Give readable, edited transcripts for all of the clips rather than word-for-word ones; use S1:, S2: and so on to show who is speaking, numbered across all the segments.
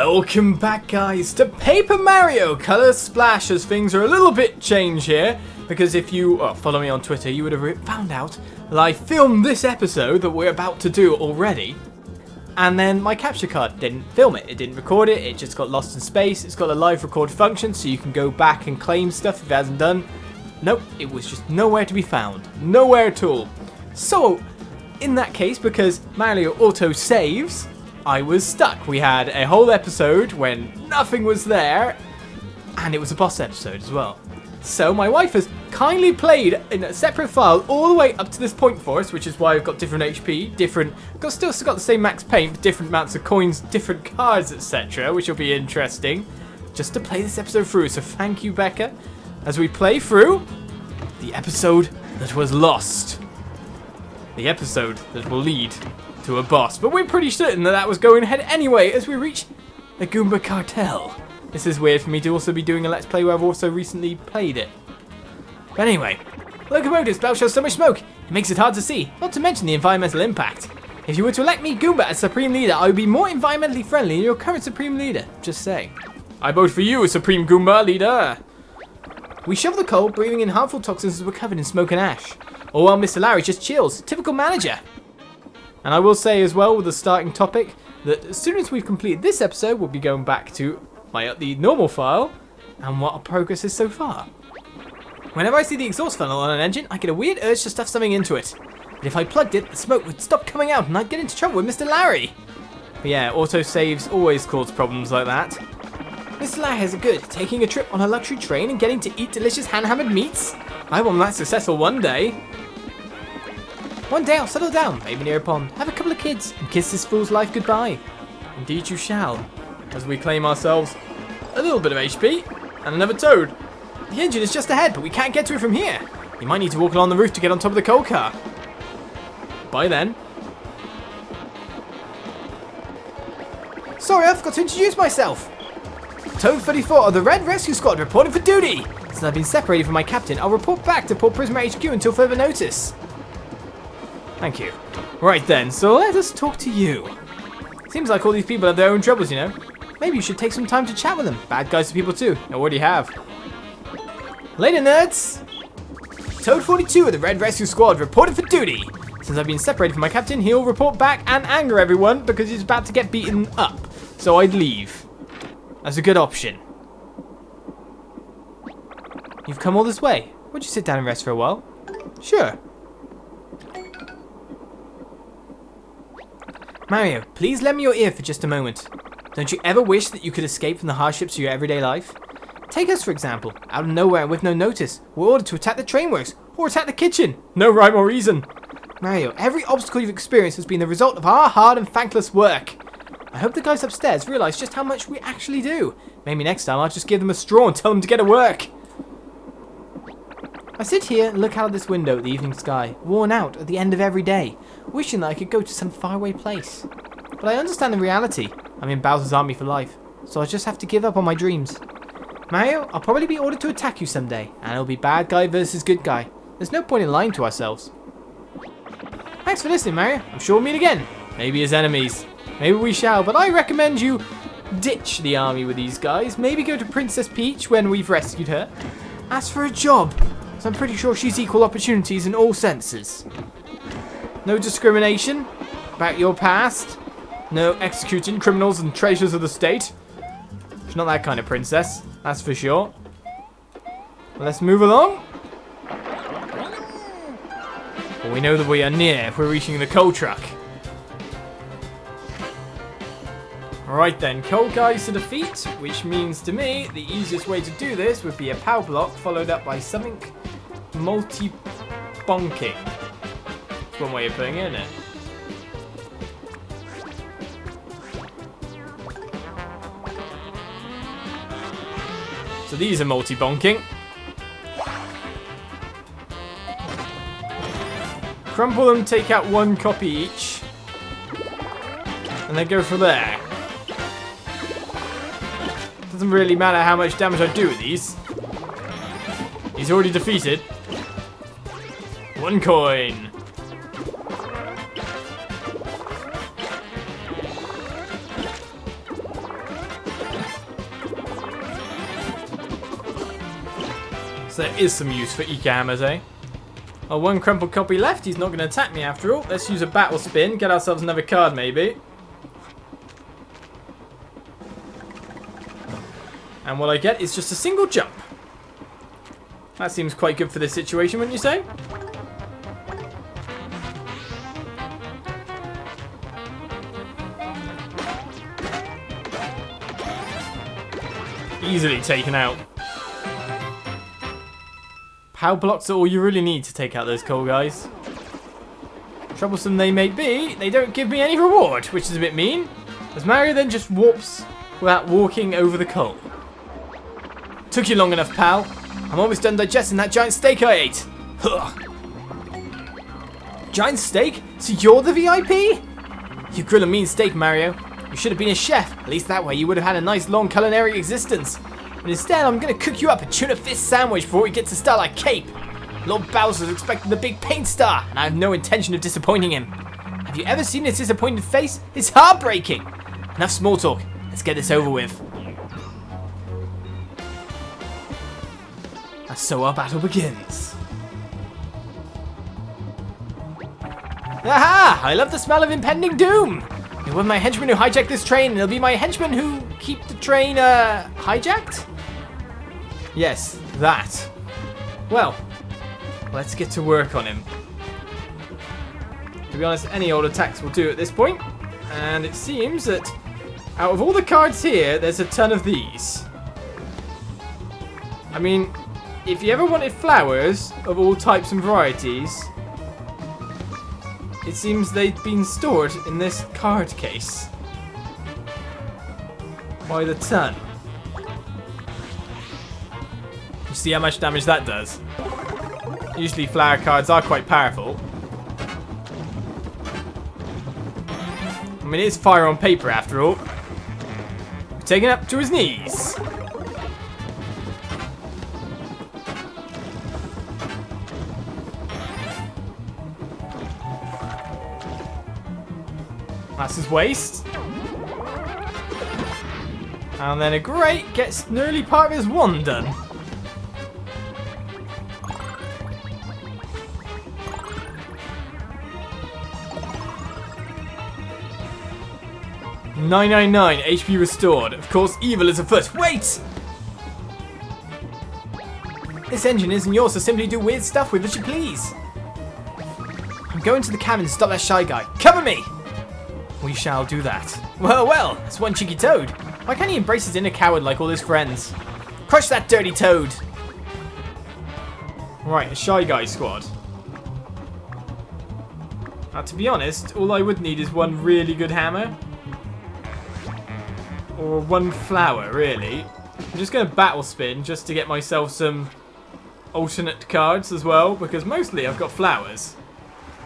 S1: Welcome back, guys, to Paper Mario Color Splash, as things are a little bit changed here, because if you follow me on Twitter, you would have found out that I filmed this episode that we're about to do already, and then my capture card didn't film it. It didn't record it, it just got lost in space. It's got a live record function, so you can go back and claim stuff if it hasn't done. Nope, it was just nowhere to be found. Nowhere at all. So, in that case, because Mario auto-saves, I was stuck. We had a whole episode when nothing was there, and it was a boss episode as well. So my wife has kindly played in a separate file all the way up to this point for us, which is why I've got different HP, still got the same max paint, but different amounts of coins, different cards, etc., which will be interesting, just to play this episode through. So thank you, Becca, as we play through the episode that was lost. The episode that will lead to a boss, but we're pretty certain that that was going ahead anyway as we reach the Goomba Cartel. This is weird for me to also be doing a Let's Play where I've also recently played it. But anyway, locomotives belch out so much smoke, it makes it hard to see, not to mention the environmental impact. If you were to elect me Goomba as Supreme Leader, I would be more environmentally friendly than your current Supreme Leader. Just saying. I vote for you, Supreme Goomba Leader. We shovel the coal, breathing in harmful toxins as we're covered in smoke and ash. All while Mr. Larry just chills. Typical manager. And I will say as well with the starting topic that as soon as we've completed this episode, we'll be going back to the normal file and what our progress is so far. Whenever I see the exhaust funnel on an engine, I get a weird urge to stuff something into it. But if I plugged it, the smoke would stop coming out and I'd get into trouble with Mr. Larry. But yeah, autosaves always cause problems like that. Mr. Larry has a good, taking a trip on a luxury train and getting to eat delicious hand-hammered meats. I want that successful one day. One day I'll settle down, maybe near a pond, have a couple of kids, and kiss this fool's life goodbye. Indeed you shall, as we claim ourselves a little bit of HP, and another toad. The engine is just ahead, but we can't get to it from here. You might need to walk along the roof to get on top of the coal car. Bye then. Sorry, I forgot to introduce myself. Toad 34 of the Red Rescue Squad reporting for duty. Since I've been separated from my captain, I'll report back to Port Prisma HQ until further notice. Thank you. Right then, so let us talk to you. Seems like all these people have their own troubles, you know. Maybe you should take some time to chat with them. Bad guys are people too. I already have. Later, nerds! Toad 42 of the Red Rescue Squad reported for duty. Since I've been separated from my captain, he'll report back and anger everyone because he's about to get beaten up. So I'd leave. That's a good option. You've come all this way. Would you sit down and rest for a while? Sure. Mario, please lend me your ear for just a moment. Don't you ever wish that you could escape from the hardships of your everyday life? Take us, for example. Out of nowhere with no notice, we're ordered to attack the train works or attack the kitchen. No rhyme or reason. Mario, every obstacle you've experienced has been the result of our hard and thankless work. I hope the guys upstairs realise just how much we actually do. Maybe next time I'll just give them a straw and tell them to get to work. I sit here and look out of this window at the evening sky, worn out at the end of every day, wishing that I could go to some faraway place. But I understand the reality. I'm in Bowser's army for life, so I just have to give up on my dreams. Mario, I'll probably be ordered to attack you someday, and it'll be bad guy versus good guy. There's no point in lying to ourselves. Thanks for listening, Mario. I'm sure we'll meet again. Maybe as enemies. Maybe we shall, but I recommend you ditch the army with these guys. Maybe go to Princess Peach when we've rescued her. Ask for a job. So I'm pretty sure she's equal opportunities in all senses. No discrimination about your past. No executing criminals and traitors of the state. She's not that kind of princess, that's for sure. Well, let's move along. Well, we know that we are near if we're reaching the coal truck. Alright then, coal guys to defeat, which means to me the easiest way to do this would be a power block followed up by something multi-bonking. That's one way of putting it, isn't it? So these are multi-bonking. Crumple them, take out one copy each. And then go from there. Doesn't really matter how much damage I do with these. He's already defeated. One coin. So there is some use for Eco Hammers, eh? Oh, one crumpled copy left. He's not going to attack me after all. Let's use a battle spin. Get ourselves another card, maybe. And what I get is just a single jump. That seems quite good for this situation, wouldn't you say? Easily taken out. Power blocks are all you really need to take out those coal guys. Troublesome they may be, they don't give me any reward, which is a bit mean. As Mario then just warps without walking over the coal. Took you long enough, pal. I'm almost done digesting that giant steak I ate. Ugh. Giant steak? So you're the VIP? You grill a mean steak, Mario. You should have been a chef. At least that way you would have had a nice long culinary existence. But instead, I'm going to cook you up a tuna fish sandwich before we get to Starlight Cape. Lord Bowser's expecting the big paint star, and I have no intention of disappointing him. Have you ever seen his disappointed face? It's heartbreaking. Enough small talk. Let's get this over with. And so our battle begins. Aha! I love the smell of impending doom. It was my henchman who hijacked this train, and it'll be my henchmen who keep the train, hijacked? Yes, that. Well, let's get to work on him. To be honest, any old attacks will do at this point. And it seems that out of all the cards here, there's a ton of these. I mean, if you ever wanted flowers of all types and varieties, it seems they've been stored in this card case. By the ton. You see how much damage that does? Usually flower cards are quite powerful. I mean, it is fire on paper after all. Taken up to his knees. That's his waist. And then a great gets nearly part of his wand done. $999 HP restored. Of course, evil is afoot. Wait! This engine isn't yours, so simply do weird stuff with as you please. I'm going to the cabin to stop that shy guy. Cover me! We shall do that. Well, well, that's one cheeky toad. Why can't he embrace his inner coward like all his friends? Crush that dirty toad! Right, a shy guy squad. Now, to be honest, all I would need is one really good hammer. Or one flower, really. I'm just going to battle spin just to get myself some alternate cards as well, because mostly I've got flowers.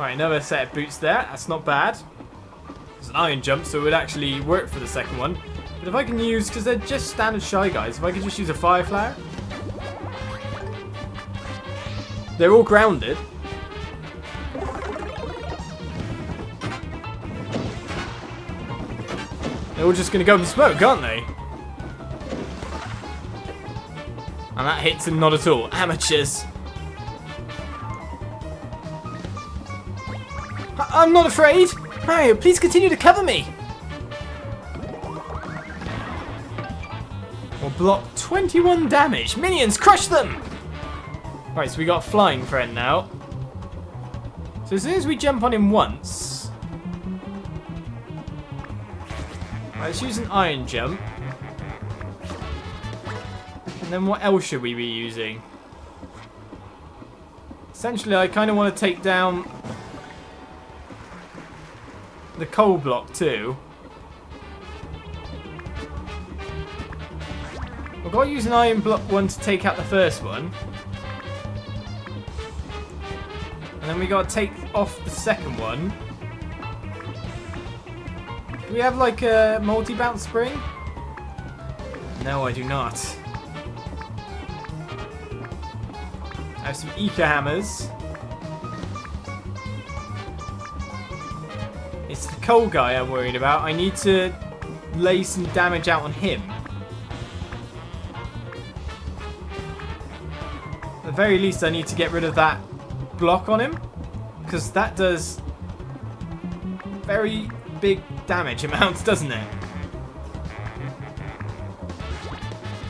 S1: Right, another set of boots there. That's not bad. It's an iron jump, so it would actually work for the second one. But if I can use, because they're just standard shy guys, if I could just use a fire flower. They're all grounded. They're all just going to go in smoke, aren't they? And that hits him not at all. Amateurs. I'm not afraid. Mario, please continue to cover me. We'll block 21 damage. Minions, crush them! Right, so we got a flying friend now. So as soon as we jump on him once... Right, let's use an iron jump. And then what else should we be using? Essentially, I kind of want to take down the coal block too. We've got to use an iron block one to take out the first one. And then we got to take off the second one. Do we have like a multi-bounce spring? No, I do not. I have some Eco Hammers. It's the coal guy I'm worried about. I need to lay some damage out on him. the very least, I need to get rid of that block on him, because that does very big damage amounts, doesn't it?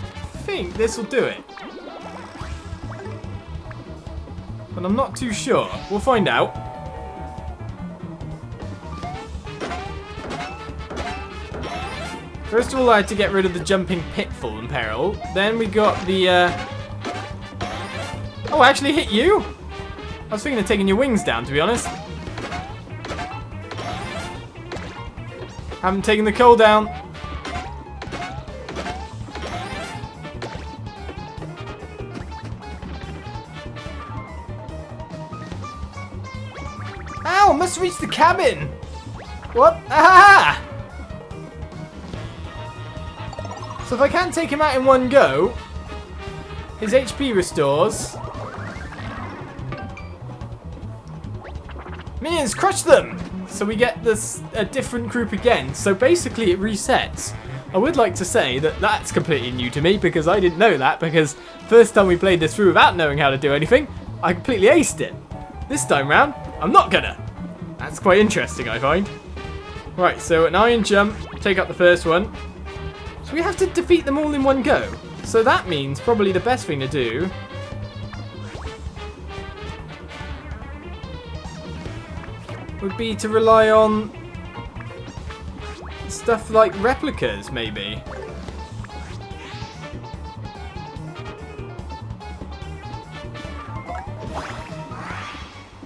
S1: I think this will do it. But I'm not too sure. We'll find out. First of all, I had to get rid of the jumping pitfall and peril. Then we got the... Oh, I actually hit you? I was thinking of taking your wings down, to be honest. Haven't taken the coal down. Ow, must reach the cabin. What? Aha! So if I can't take him out in one go, his HP restores. Minions, crush them! So we get this a different group again. So basically it resets. I would like to say that that's completely new to me because I didn't know that, because first time we played this through without knowing how to do anything, I completely aced it. This time round, I'm not gonna. That's quite interesting, I find. Right, so an iron jump, take up the first one. So we have to defeat them all in one go. So that means probably the best thing to do would be to rely on stuff like replicas, maybe.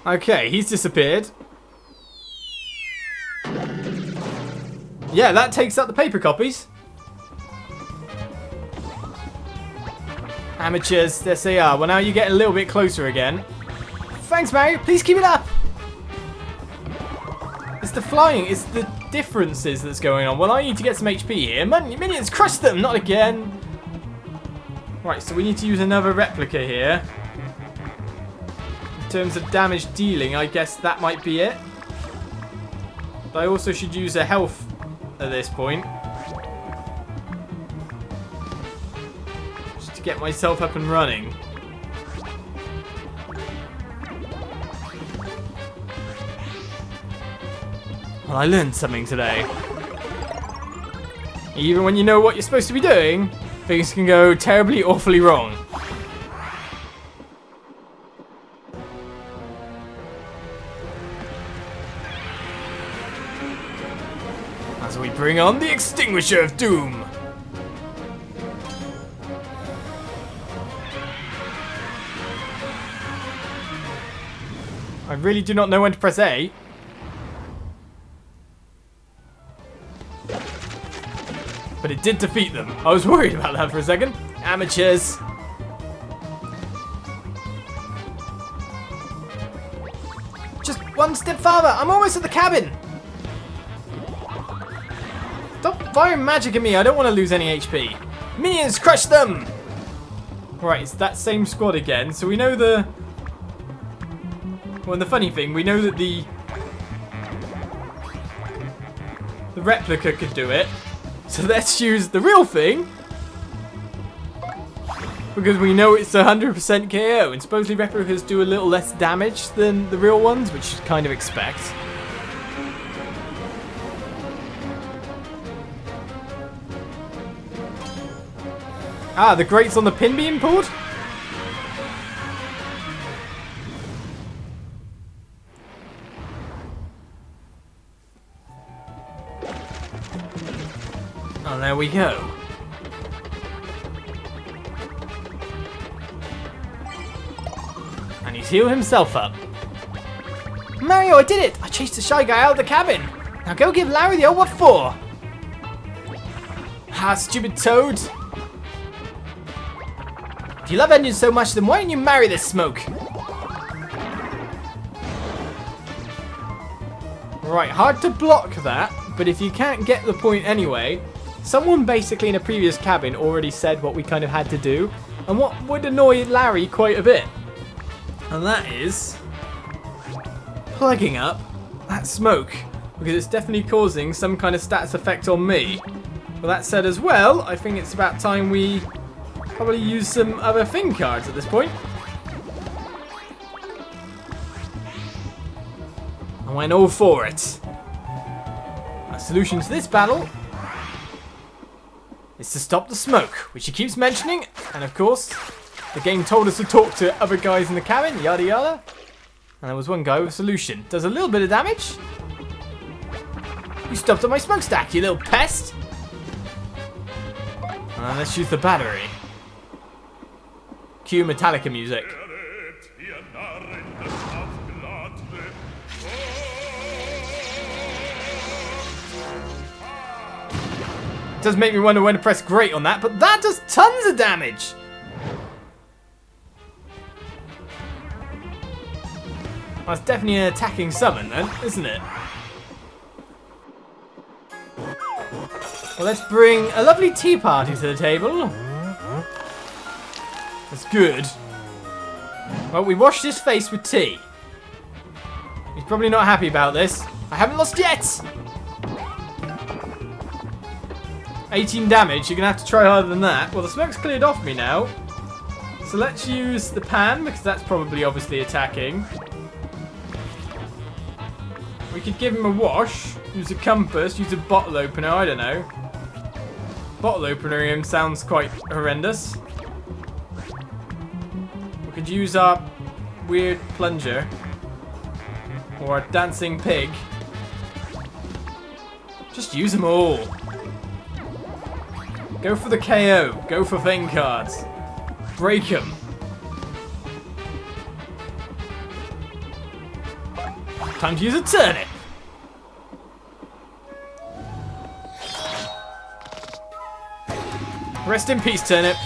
S1: Okay, he's disappeared. Yeah, that takes out the paper copies. Amateurs, there they are. Well, now you get a little bit closer again. Thanks, Mario. Please keep it up. It's the flying. It's the differences that's going on. Well, I need to get some HP here. Minions, crush them. Not again. Right, so we need to use another replica here. In terms of damage dealing, I guess that might be it. But I also should use a health at this point. Get myself up and running. Well, I learned something today. Even when you know what you're supposed to be doing, things can go terribly, awfully wrong. As we bring on the Extinguisher of Doom. I really do not know when to press A. But it did defeat them. I was worried about that for a second. Amateurs. Just one step farther. I'm almost at the cabin. Stop firing magic at me. I don't want to lose any HP. Minions, crush them. Right, it's that same squad again. So we know the... Well, and the funny thing, we know that the replica could do it. So let's use the real thing. Because we know it's 100% KO. And supposedly replicas do a little less damage than the real ones, which you kind of expect. Ah, the grates on the pin being pulled? Oh, there we go. And he's healed himself up. Mario, I did it! I chased the shy guy out of the cabin. Now go give Larry the old what for. Ha, stupid Toad. If you love engines so much, then why don't you marry this smoke? Right, hard to block that, but if you can't get the point anyway, someone basically in a previous cabin already said what we kind of had to do, and what would annoy Larry quite a bit. And that is plugging up that smoke, because it's definitely causing some kind of stats effect on me. With that said as well, I think it's about time we probably use some other thing cards at this point. I went all for it. Our solution to this battle is to stop the smoke, which he keeps mentioning. And of course, the game told us to talk to other guys in the cabin, yada yada. And there was one guy with a solution. Does a little bit of damage. You stopped on my smokestack, you little pest. Let's use the battery. Cue Metallica music. Does make me wonder when to press great on that, but that does tons of damage. That's definitely an attacking summon then, isn't it? Well, let's bring a lovely tea party to the table. That's good. Well, we washed his face with tea. He's probably not happy about this. I haven't lost yet! 18 damage, you're going to have to try harder than that. Well, the smoke's cleared off me now. So let's use the pan, because that's probably obviously attacking. We could give him a wash, use a compass, use a bottle opener, I don't know. Bottle opener him sounds quite horrendous. We could use our weird plunger. Or a dancing pig. Just use them all. Go for the KO. Go for thing cards. Break them. Time to use a turnip. Rest in peace, turnip.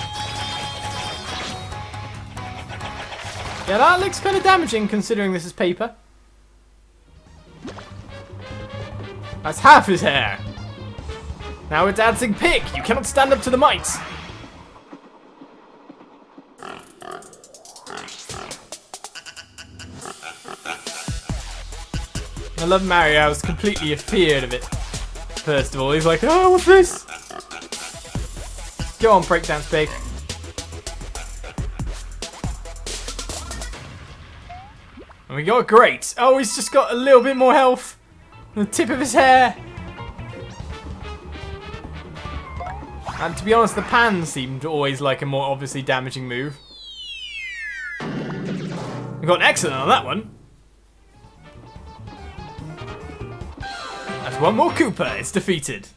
S1: Yeah, that looks kind of damaging considering this is paper. That's half his hair. Now a dancing pig. You cannot stand up to the might. I love Mario. I was completely afeared of it. First of all, he's like, oh, what's this? Go on, breakdance pig. And we got great. Oh, he's just got a little bit more health. On the tip of his hair. And to be honest, the pan seemed always like a more obviously damaging move. We got an excellent on that one. That's one more Koopa. It's defeated.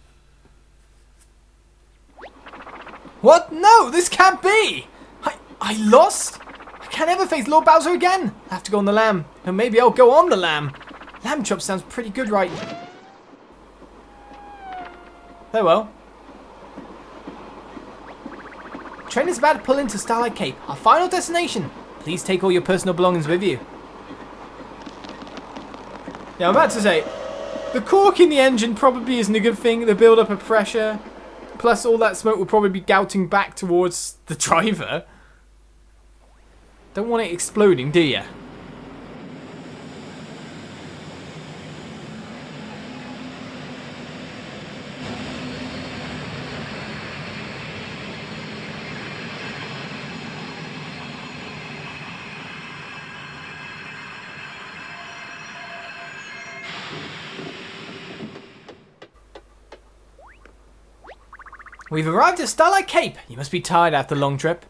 S1: What? No, this can't be. I lost? I can't ever face Lord Bowser again. I have to go on the lamb. No, maybe I'll go on the lamb. Lamb chop sounds pretty good, right? Farewell. Train is about to pull into Starlight Cape, our final destination. Please take all your personal belongings with you. Yeah, I'm about to say, the cork in the engine probably isn't a good thing. The build-up of pressure, plus all that smoke will probably be gouting back towards the driver. Don't want it exploding, do you? We've arrived at Starlight Cape. You must be tired after the long trip.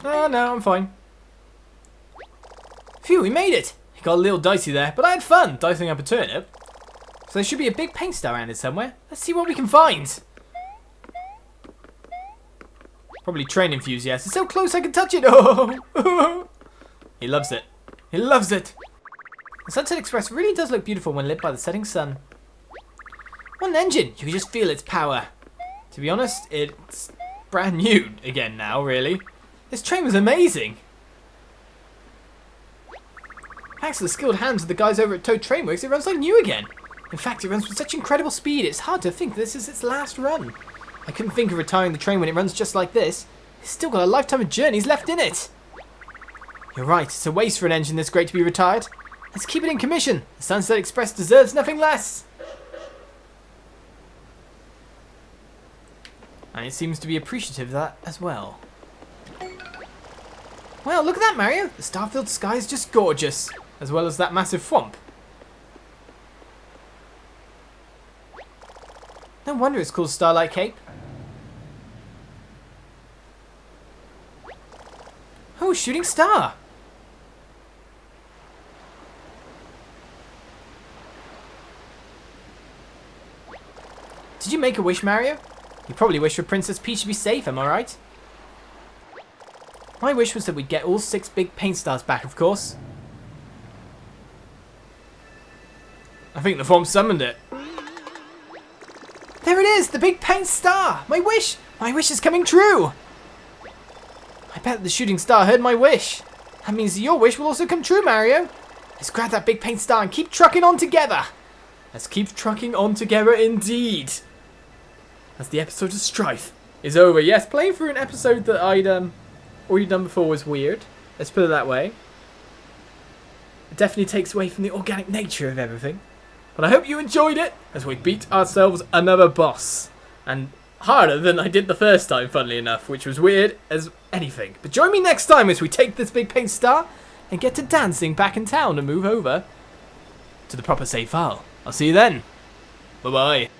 S1: Oh, no, I'm fine. Phew, we made it. It got a little dicey there, but I had fun dicing up a turnip. So there should be a big paint star around it somewhere. Let's see what we can find. Probably train enthusiast. It's so close I can touch it. Oh, he loves it. He loves it. The Sunset Express really does look beautiful when lit by the setting sun. What an engine! You can just feel its power. To be honest, it's brand new again now, really. This train was amazing. Thanks to the skilled hands of the guys over at Toad Trainworks, it runs like new again. In fact, it runs with such incredible speed, it's hard to think this is its last run. I couldn't think of retiring the train when it runs just like this. It's still got a lifetime of journeys left in it. You're right, it's a waste for an engine this great to be retired. Let's keep it in commission. The Sunset Express deserves nothing less. And it seems to be appreciative of that as well. Well, look at that, Mario. The star-filled sky is just gorgeous. as well as that massive swamp. No wonder it's called Starlight Cape. Oh, shooting star! Did you make a wish, Mario? You probably wish for Princess Peach to be safe, am I right? My wish was that we'd get all 6 big paint stars back, of course. I think the form summoned it. There it is, the big paint star! My wish is coming true! I bet the shooting star heard my wish. That means your wish will also come true, Mario. Let's grab that big paint star and keep trucking on together. Let's keep trucking on together indeed. As the episode of Strife is over. Yes, playing through an episode that I'd already done before was weird. Let's put it that way. It definitely takes away from the organic nature of everything. But I hope you enjoyed it as we beat ourselves another boss. And harder than I did the first time, funnily enough, which was weird as anything. But join me next time as we take this big paint star and get to dancing back in town and move over to the proper save file. I'll see you then. Bye-bye.